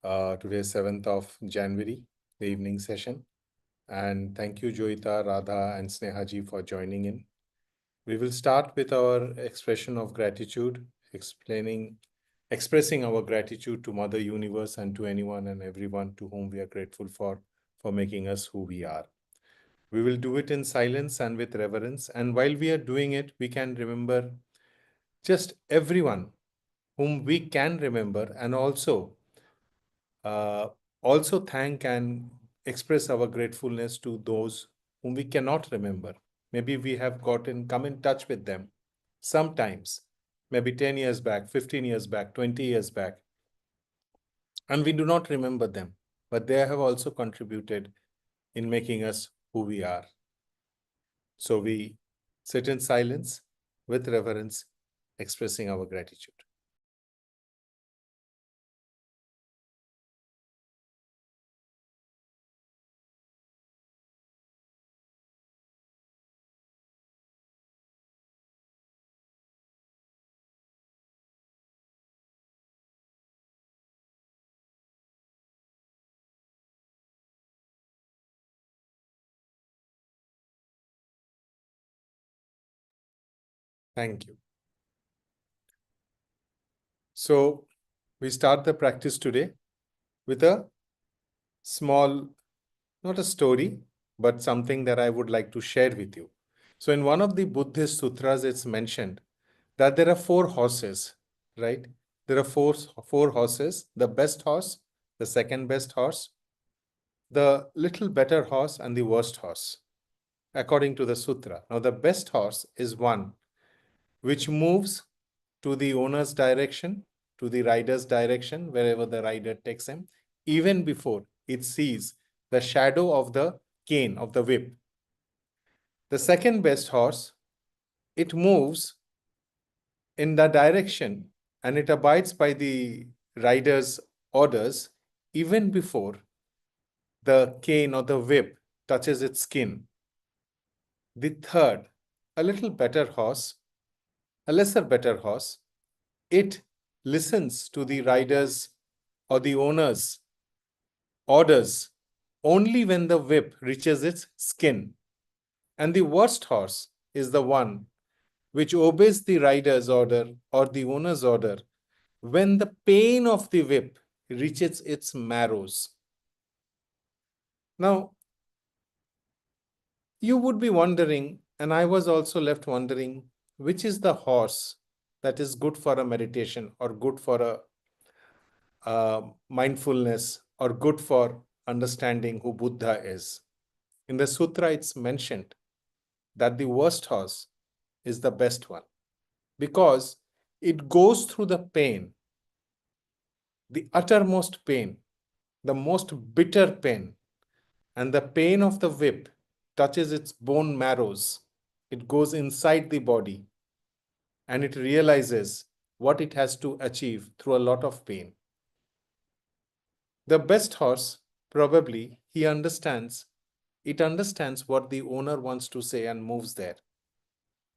Today is 7th of January, the evening session. And thank you, Joita, Radha, and Snehaji for joining in. We will start with our expression of gratitude, expressing our gratitude to Mother Universe and to anyone and everyone to whom we are grateful for making us who we are. We will do it in silence and with reverence. And while we are doing it, we can remember just everyone whom we can remember, and uh, also thank and express our gratefulness to those whom we cannot remember. Maybe we have come in touch with them sometimes, maybe 10 years back, 15 years back, 20 years back, and we do not remember them, but they have also contributed in making us who we are. So we sit in silence with reverence, expressing our gratitude. Thank you. So we start the practice today with a small, not a story, but something that I would like to share with you. So in one of the Buddhist sutras, it's mentioned that there are four horses, right? There are four horses: the best horse, the second best horse, the little better horse, and the worst horse, according to the sutra. Now, the best horse is one which moves to the owner's direction, to the rider's direction, wherever the rider takes him, even before it sees the shadow of the cane, of the whip. The second best horse, it moves in the direction and it abides by the rider's orders even before the cane or the whip touches its skin. The third, a little better horse, a lesser better horse, it listens to the rider's or the owner's orders only when the whip reaches its skin. And the worst horse is the one which obeys the rider's order or the owner's order when the pain of the whip reaches its marrows. Now, you would be wondering, and I was also left wondering, which is the horse that is good for a meditation or good for a mindfulness or good for understanding who Buddha is. In the sutra, it's mentioned that the worst horse is the best one because it goes through the pain, the uttermost pain, the most bitter pain, and the pain of the whip touches its bone marrows. It goes inside the body and it realizes what it has to achieve through a lot of pain. The best horse, probably, it understands what the owner wants to say and moves there.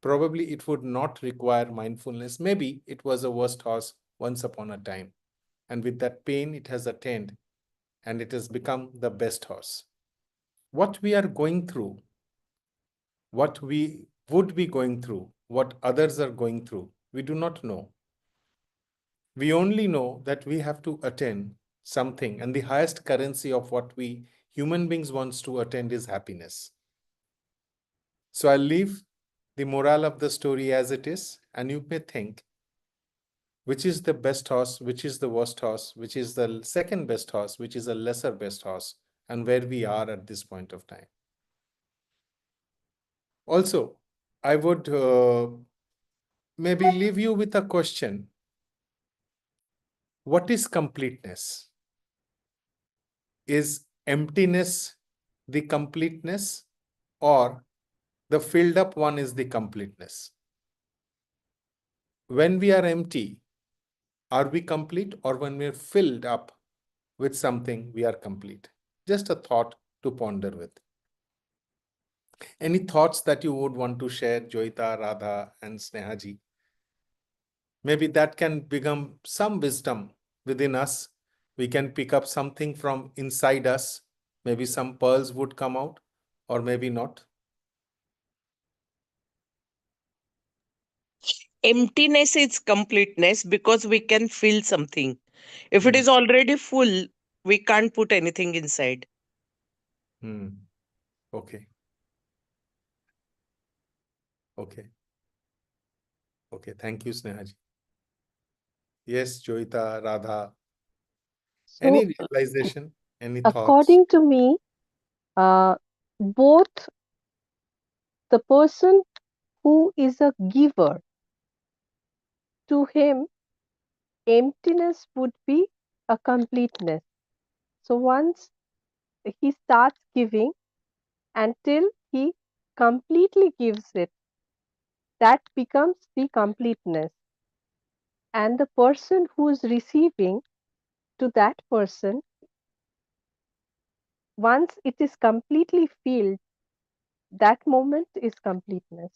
Probably it would not require mindfulness. Maybe it was a worst horse once upon a time. And with that pain, it has attained and it has become the best horse. What we are going through, what we would be going through, what others are going through, we do not know. We only know that we have to attain something, and the highest currency of what we human beings wants to attain is happiness. So I'll leave the moral of the story as it is, and you may think which is the best horse, which is the worst horse, which is the second best horse, which is a lesser best horse, and where we are at this point of time. Also, I would maybe leave you with a question. What is completeness? Is emptiness the completeness, or the filled up one is the completeness? When we are empty, are we complete, or when we are filled up with something, we are complete? Just a thought to ponder with. Any thoughts that you would want to share, Joita, Radha, and Snehaji? Maybe that can become some wisdom within us We can pick up something from inside us. Maybe some pearls would come out, or maybe not. Emptiness is completeness because we can feel something. If it Hmm. is already full, we can't put anything inside. Hmm. Okay. Okay. Okay. Thank you, Snehaji. Yes, Joita, Radha. So, Any realization? Any thoughts? according to me, uh, both the person who is a giver, to him, emptiness would be a completeness. So, once he starts giving until he completely gives it, that becomes the completeness. And the person who is receiving, to that person, once it is completely filled, that moment is completeness.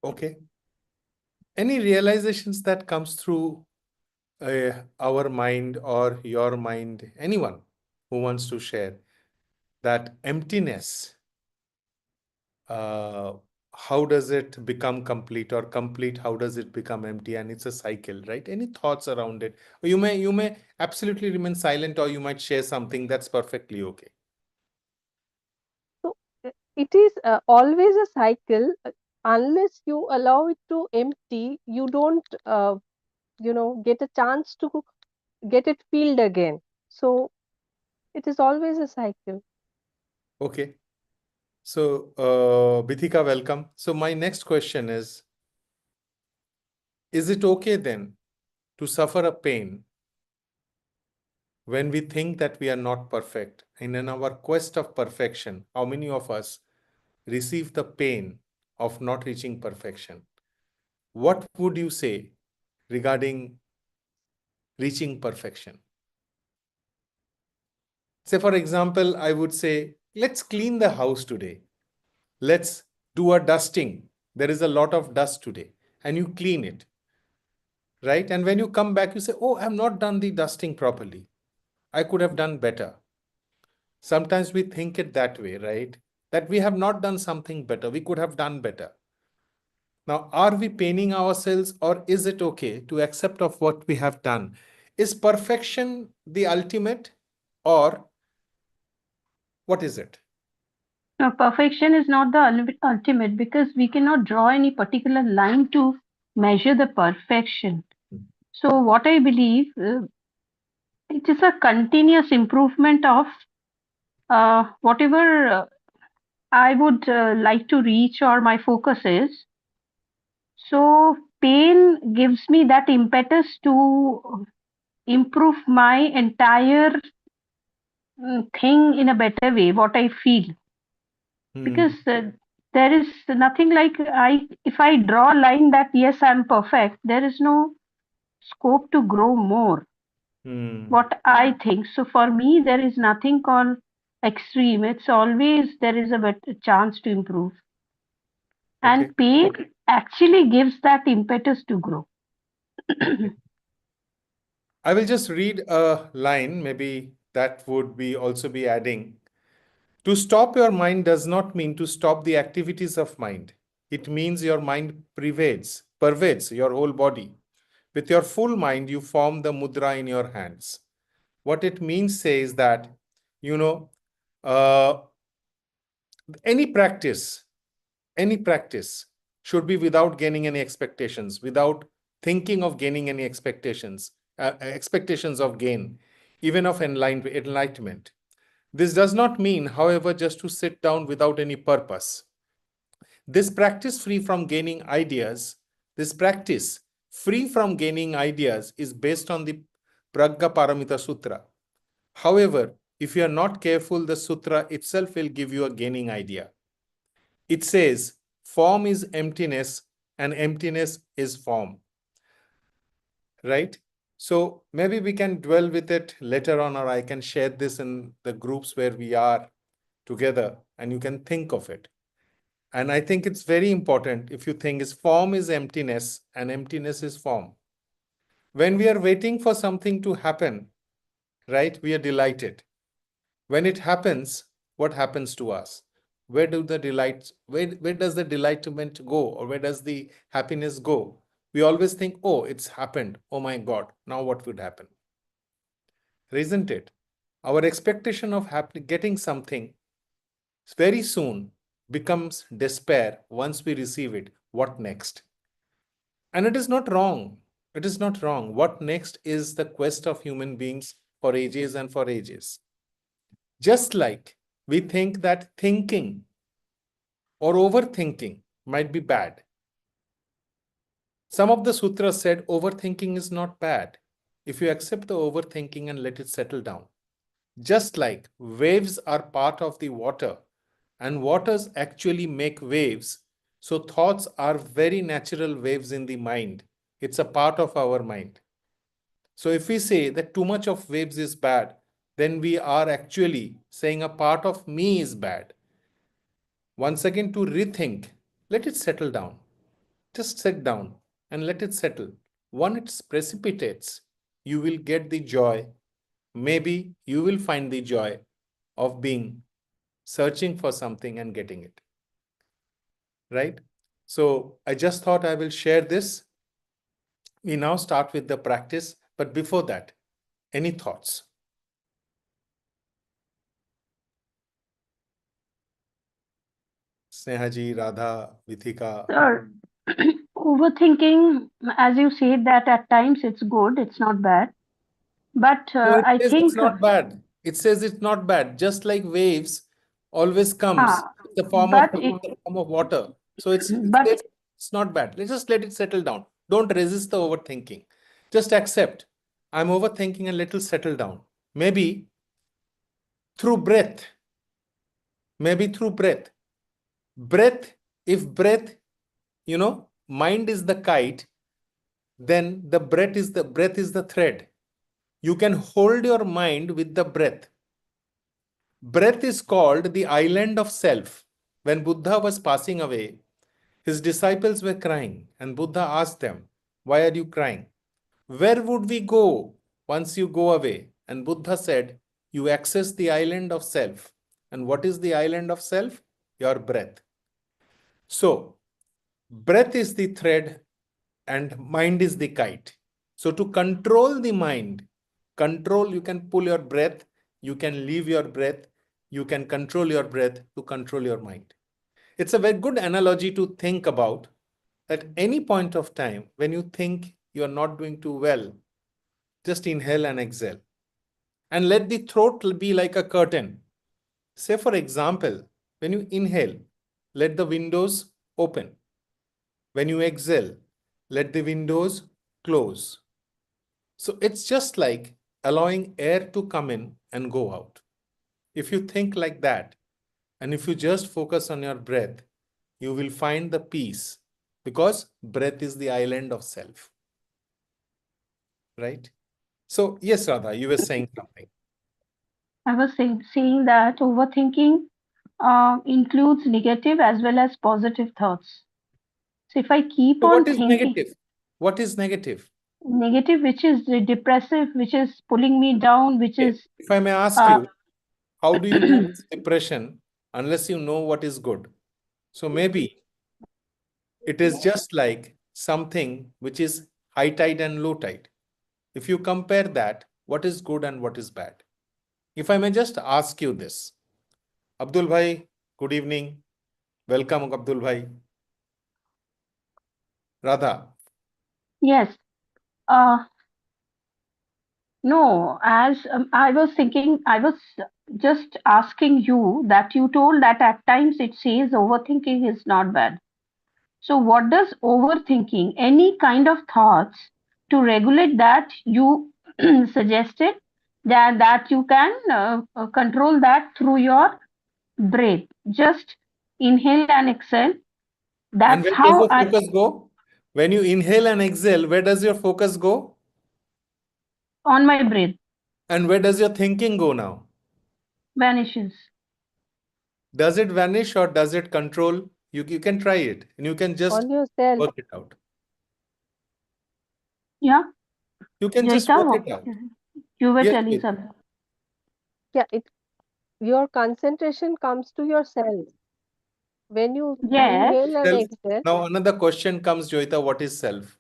Okay. Any realizations that comes through our mind or your mind? Anyone who wants to share that emptiness? uh, how does it become complete, or complete, how does it become empty? And it's a cycle, right? Any thoughts around it? Or you may absolutely remain silent, or you might share something. That's perfectly okay. So it is always a cycle. Unless you allow it to empty, you don't, get a chance to get it filled again. So it is always a cycle. Okay. So Bithika, welcome. So my next question is it okay then to suffer a pain when we think that we are not perfect? And in our quest of perfection, how many of us receive the pain of not reaching perfection? What would you say regarding reaching perfection? Say, for example, I would say, let's clean the house today. Let's do a dusting. There is a lot of dust today, and you clean it, right? And when you come back, you say, oh, I've not done the dusting properly. I could have done better. Sometimes we think it that way, right? That we have not done something better. We could have done better. Now, are we paining ourselves, or is it okay to accept of what we have done? Is perfection the ultimate, or what is it? Now, perfection is not the ultimate because we cannot draw any particular line to measure the perfection. So, what I believe, it is a continuous improvement of whatever I would like to reach or my focus is. So, pain gives me that impetus to improve my entire thing in a better way, what I feel. Because Hmm. there is nothing like if I draw a line that yes, I'm perfect, there is no scope to grow more. Hmm. What I think. So for me, there is nothing called extreme. It's always there is a better chance to improve. Okay. And pain actually gives that impetus to grow. Okay. I will just read a line, maybe that would be also be adding. To stop your mind does not mean to stop the activities of mind. It means your mind pervades your whole body. With your full mind, you form the mudra in your hands. What it means says that, you know, uh, any practice, any practice should be without gaining any expectations, without thinking of gaining any expectations of gain, even of enlightenment. This does not mean, however, just to sit down without any purpose. This practice free from gaining ideas, this practice free from gaining ideas is based on the Pragga Paramita Sutra. However, if you are not careful, the sutra itself will give you a gaining idea. It says, form is emptiness and emptiness is form, right? So maybe we can dwell with it later on, or I can share this in the groups where we are together and you can think of it. And I think it's very important if you think is form is emptiness and emptiness is form. When we are waiting for something to happen, right, we are delighted. When it happens, what happens to us? Where do the delights, where does the delightment go, or where does the happiness go? We always think, oh, it's happened. Oh my God, now what would happen? Isn't it? Our expectation of getting something very soon becomes despair once we receive it. What next? And it is not wrong. It is not wrong. What next is the quest of human beings for ages and for ages. Just like we think that thinking or overthinking might be bad. Some of the sutras said overthinking is not bad if you accept the overthinking and let it settle down. Just like waves are part of the water and waters actually make waves, so thoughts are very natural waves in the mind. It's a part of our mind. So if we say that too much of waves is bad, then we are actually saying a part of me is bad. Once again, to rethink, let it settle down. Just sit down and let it settle. Once it precipitates, you will get the joy. Maybe you will find the joy of being searching for something and getting it. Right? So I just thought I will share this. We now start with the practice, but before that, any thoughts? Snehaji, Radha, Vithika. Sir, overthinking, as you said, that at times it's good, it's not bad. But No, it I says it's think, not bad. It says it's not bad. Just like waves always comes ah, in but it, the form of water. So it but says it's not bad. Let's just let it settle down. Don't resist the overthinking. Just accept. I'm overthinking and let it settle down. Maybe through breath. Maybe through breath. Breath, if breath, mind is the kite, then the breath is the thread. You can hold your mind with the breath. Breath is called the island of self. When Buddha was passing away, his disciples were crying, and Buddha asked them, why are you crying? Where would we go once you go away? And Buddha said, you access the island of self. And what is the island of self? Your breath. So, breath is the thread and mind is the kite. So, to control the mind, you can pull your breath, you can leave your breath, you can control your breath to control your mind. It's a very good analogy to think about. At any point of time, when you think you're not doing too well, just inhale and exhale. And let the throat be like a curtain. Say, for example, when you inhale, let the windows open. When you exhale, let the windows close. So it's just like allowing air to come in and go out. If you think like that, and if you just focus on your breath, you will find the peace, because breath is the island of self. Right? So, yes, Radha, you were saying something. I was saying that overthinking includes negative as well as positive thoughts. So if I keep So, what on is thinking negative? What is negative? negative, which is depressive, which is pulling me down, which Okay. is If I may ask uh, you, how do you know it's depression unless you know what is good? So, maybe it is just like something which is high tide and low tide. If you compare that, what is good and what is bad? If I may just ask you this, Abdul Bhai, good evening. Welcome, Abdul Bhai. Radha, yes. Uh, no, as I was thinking, I was just asking you that you told that at times it says overthinking is not bad. So, what does overthinking, any kind of thoughts to regulate that you suggested that you can control that through your breath? Just inhale and exhale. and That's where does how your I focus go? When you inhale and exhale, where does your focus go? on my breath And where does your thinking go now? vanishes. Does it vanish or does it control? You can try it and you can just On yourself. work it out. Yeah. You can just Joita, work it out. you were Yes, telling Joyita. something. Yeah, your concentration comes to yourself. When you Yes, inhale and Self. exhale, Now another question comes, Joyita, what is self?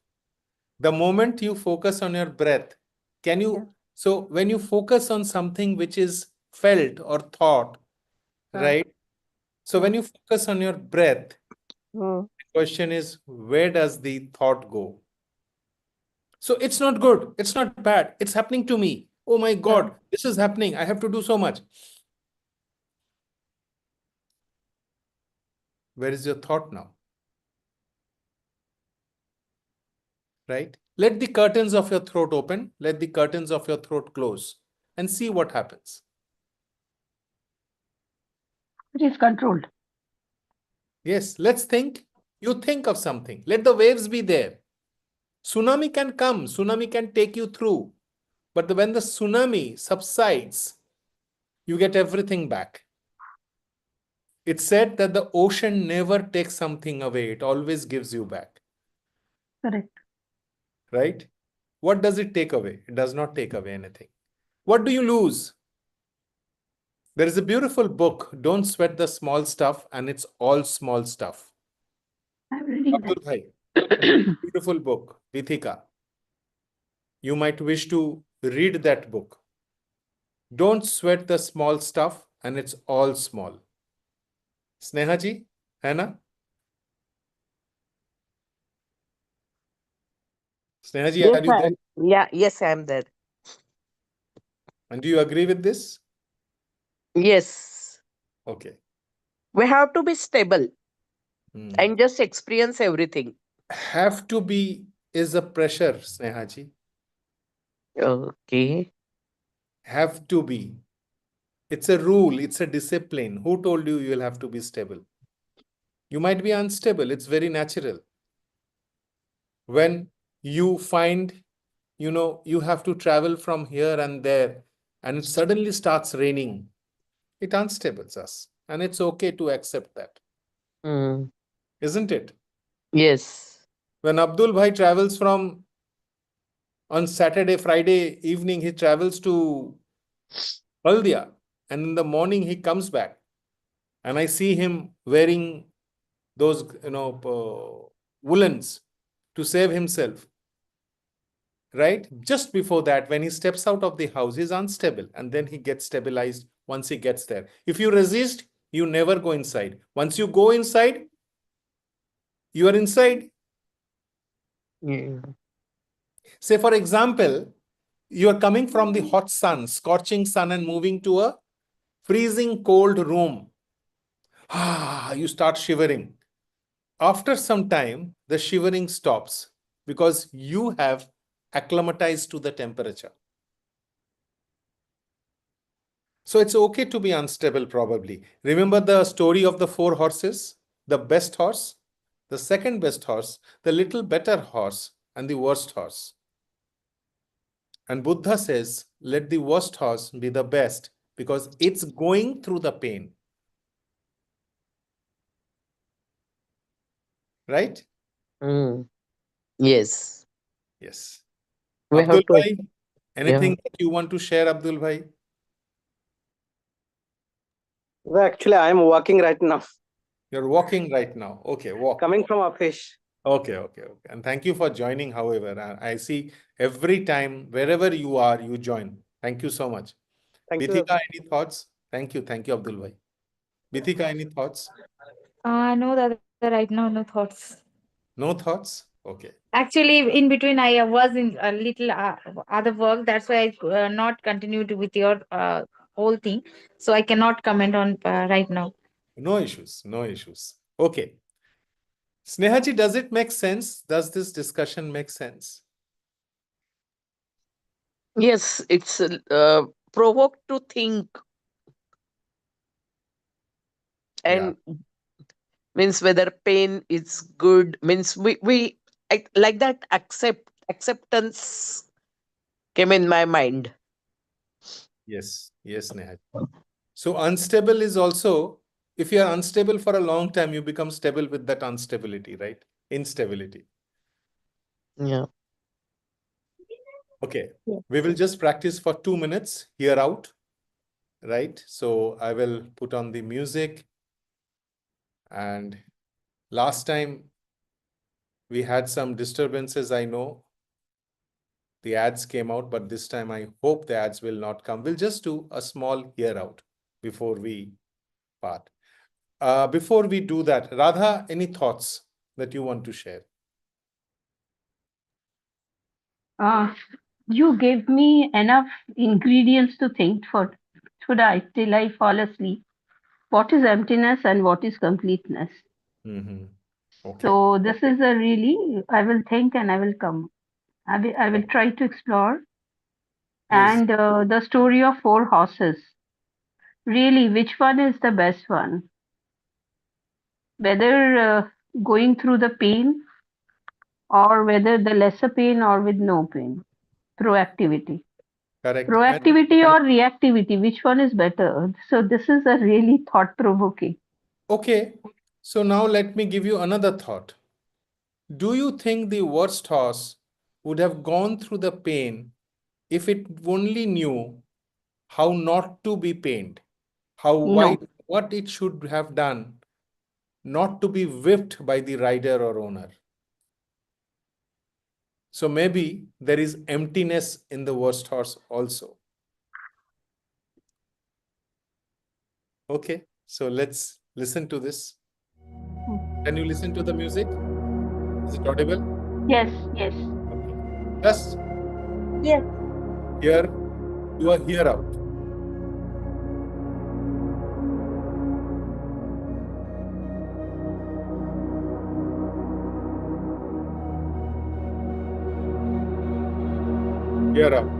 The moment you focus on your breath, can yeah, you, so when you focus on something which is felt or thought, uh, right? So when mm, you focus on your breath, mm, the question is, where does the thought go? So it's not good. It's not bad. It's happening to me. Oh my uh, God, this is happening. I have to do so much. Where is your thought now? Right? Let the curtains of your throat open. Let the curtains of your throat close and see what happens. it is controlled. Yes, let's think. You think of something. Let the waves be there. Tsunami can come. Tsunami can take you through. But when the tsunami subsides, you get everything back. It's said that the ocean never takes something away. It always gives you back. Correct. Right? What does it take away? It does not take away anything. What do you lose? There is a beautiful book, Don't Sweat the Small Stuff, and it's all small stuff. I'm reading Abdul Bhai, that. beautiful book, Vithika. You might wish to read that book. Don't sweat the small stuff, and it's all small. Sneha ji, hai na? Sneha ji, Yes, are you there? yeah, yes, I am there. And do you agree with this? Yes. Okay. We have to be stable Hmm. and just experience everything. Have to be is a pressure, Sneha ji. Okay. Have to be. It's a rule, it's a discipline. Who told you you'll have to be stable? You might be unstable. It's very natural. When you find, you have to travel from here and there, and it suddenly starts raining, it unstables us. And it's okay to accept that, Mm. isn't it? Yes. When Abdul Bhai travels from on Saturday, Friday evening, he travels to Haldia, and in the morning he comes back, and I see him wearing those, woolens to save himself. Right? Just before that, when he steps out of the house, he's unstable, and then he gets stabilized once he gets there. If you resist, you never go inside. Once you go inside, you are inside. Yeah. Say, for example, you are coming from the hot sun, scorching sun, and moving to a freezing cold room. You start shivering. After some time, the shivering stops because you have acclimatized to the temperature. So it's okay to be unstable, probably. Remember the story of the four horses? The best horse, the second best horse, the little better horse, and the worst horse. And Buddha says, let the worst horse be the best because it's going through the pain. Right? Mm. Yes. Yes. We Abdul have to. Bhai, Yeah. anything that you want to share, Abdul Bhai? Well, actually, I am working right now, You're walking right now. Okay, walk. coming from office. Okay, okay, okay. And thank you for joining, however. I see every time, wherever you are, you join. Thank you so much. Thank you. Bithika, any thoughts? Thank you, Abdul Bhai. Bithika, any thoughts? No, right now, no thoughts. No thoughts? Okay. Actually, in between, I was in a little other work. That's why I not continued with your whole thing. So I cannot comment on right now. No issues, no issues. Okay. Snehaji, does it make sense? Does this discussion make sense? Yes, it's provoked to think Yeah. and means whether pain is good means like that acceptance came in my mind. Yes. Yes, Nehaji. So unstable is also, if you are unstable for a long time, you become stable with that instability, right? Instability. Yeah. Okay, Yes. we will just practice for 2 minutes here out, right? So I will put on the music. And last time we had some disturbances, I know. The ads came out, but this time I hope the ads will not come. We'll just do a small hear out before we part. Before we do that, Radha, any thoughts that you want to share? You gave me enough ingredients to think for tonight till I fall asleep. What is emptiness and what is completeness? Mm-hmm. Okay. So this is a really, I will think and I will come. I will try to explore. Please. And the story of four horses. Really, which one is the best one? Whether going through the pain or whether the lesser pain or with no pain. Proactivity. Correct. Proactivity or reactivity, which one is better? So this is a really thought provoking. Okay, so now let me give you another thought. Do you think the worst horse would have gone through the pain if it only knew how not to be pained, No. what it should have done not to be whipped by the rider or owner? So maybe there is emptiness in the worst horse also. Okay, so let's listen to this. Can you listen to the music? Is it audible? Yes, yes. Okay. Just Yes. here, you are here out. Here out.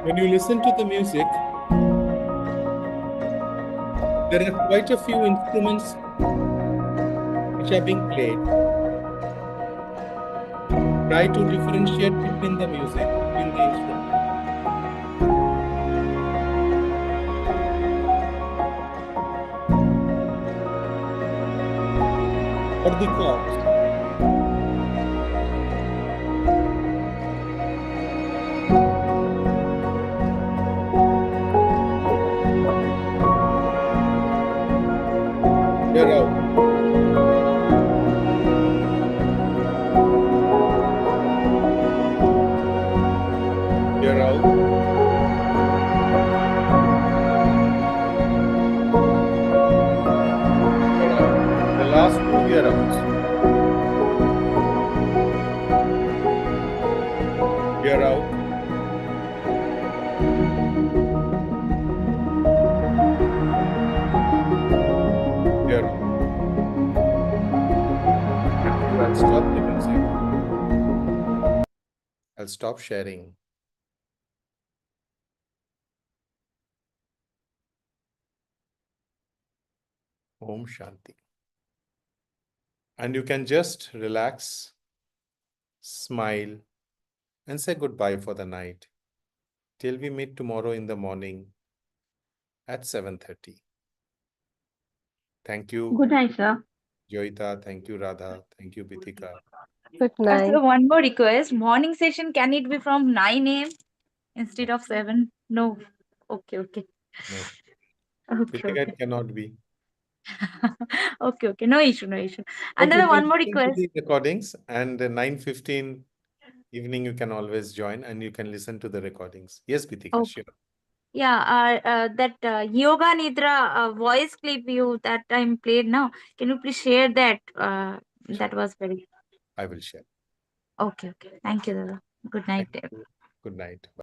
When you listen to the music, there are quite a few instruments which are being played. Try to differentiate between the music, between the instruments. Or the chords. Here out. Here out. Here out. The last two here outs. Here out. Here out. I'll stop the music. I'll stop sharing. Om Shanti. And you can just relax, smile, and say goodbye for the night till we meet tomorrow in the morning at 7:30. Thank you, Good night, sir. Joita. Thank you, Radha. Thank you, Bitika. Good night. So one more request. Morning session, can it be from 9 a.m. instead of 7? No. Okay, okay. No, Okay, Bitika, okay. it cannot be. Okay, okay. No issue, no issue. And Okay, then we'll one more listen to request. the recordings, and 9:15 evening you can always join and you can listen to the recordings. Yes, Bitika, Oh, sure. Yeah, that Yoga Nidra voice clip you that time played now. Can you please share that? That was very I will share. okay. Okay. Thank you, Dada. Good night. Thank you. Good night. Bye.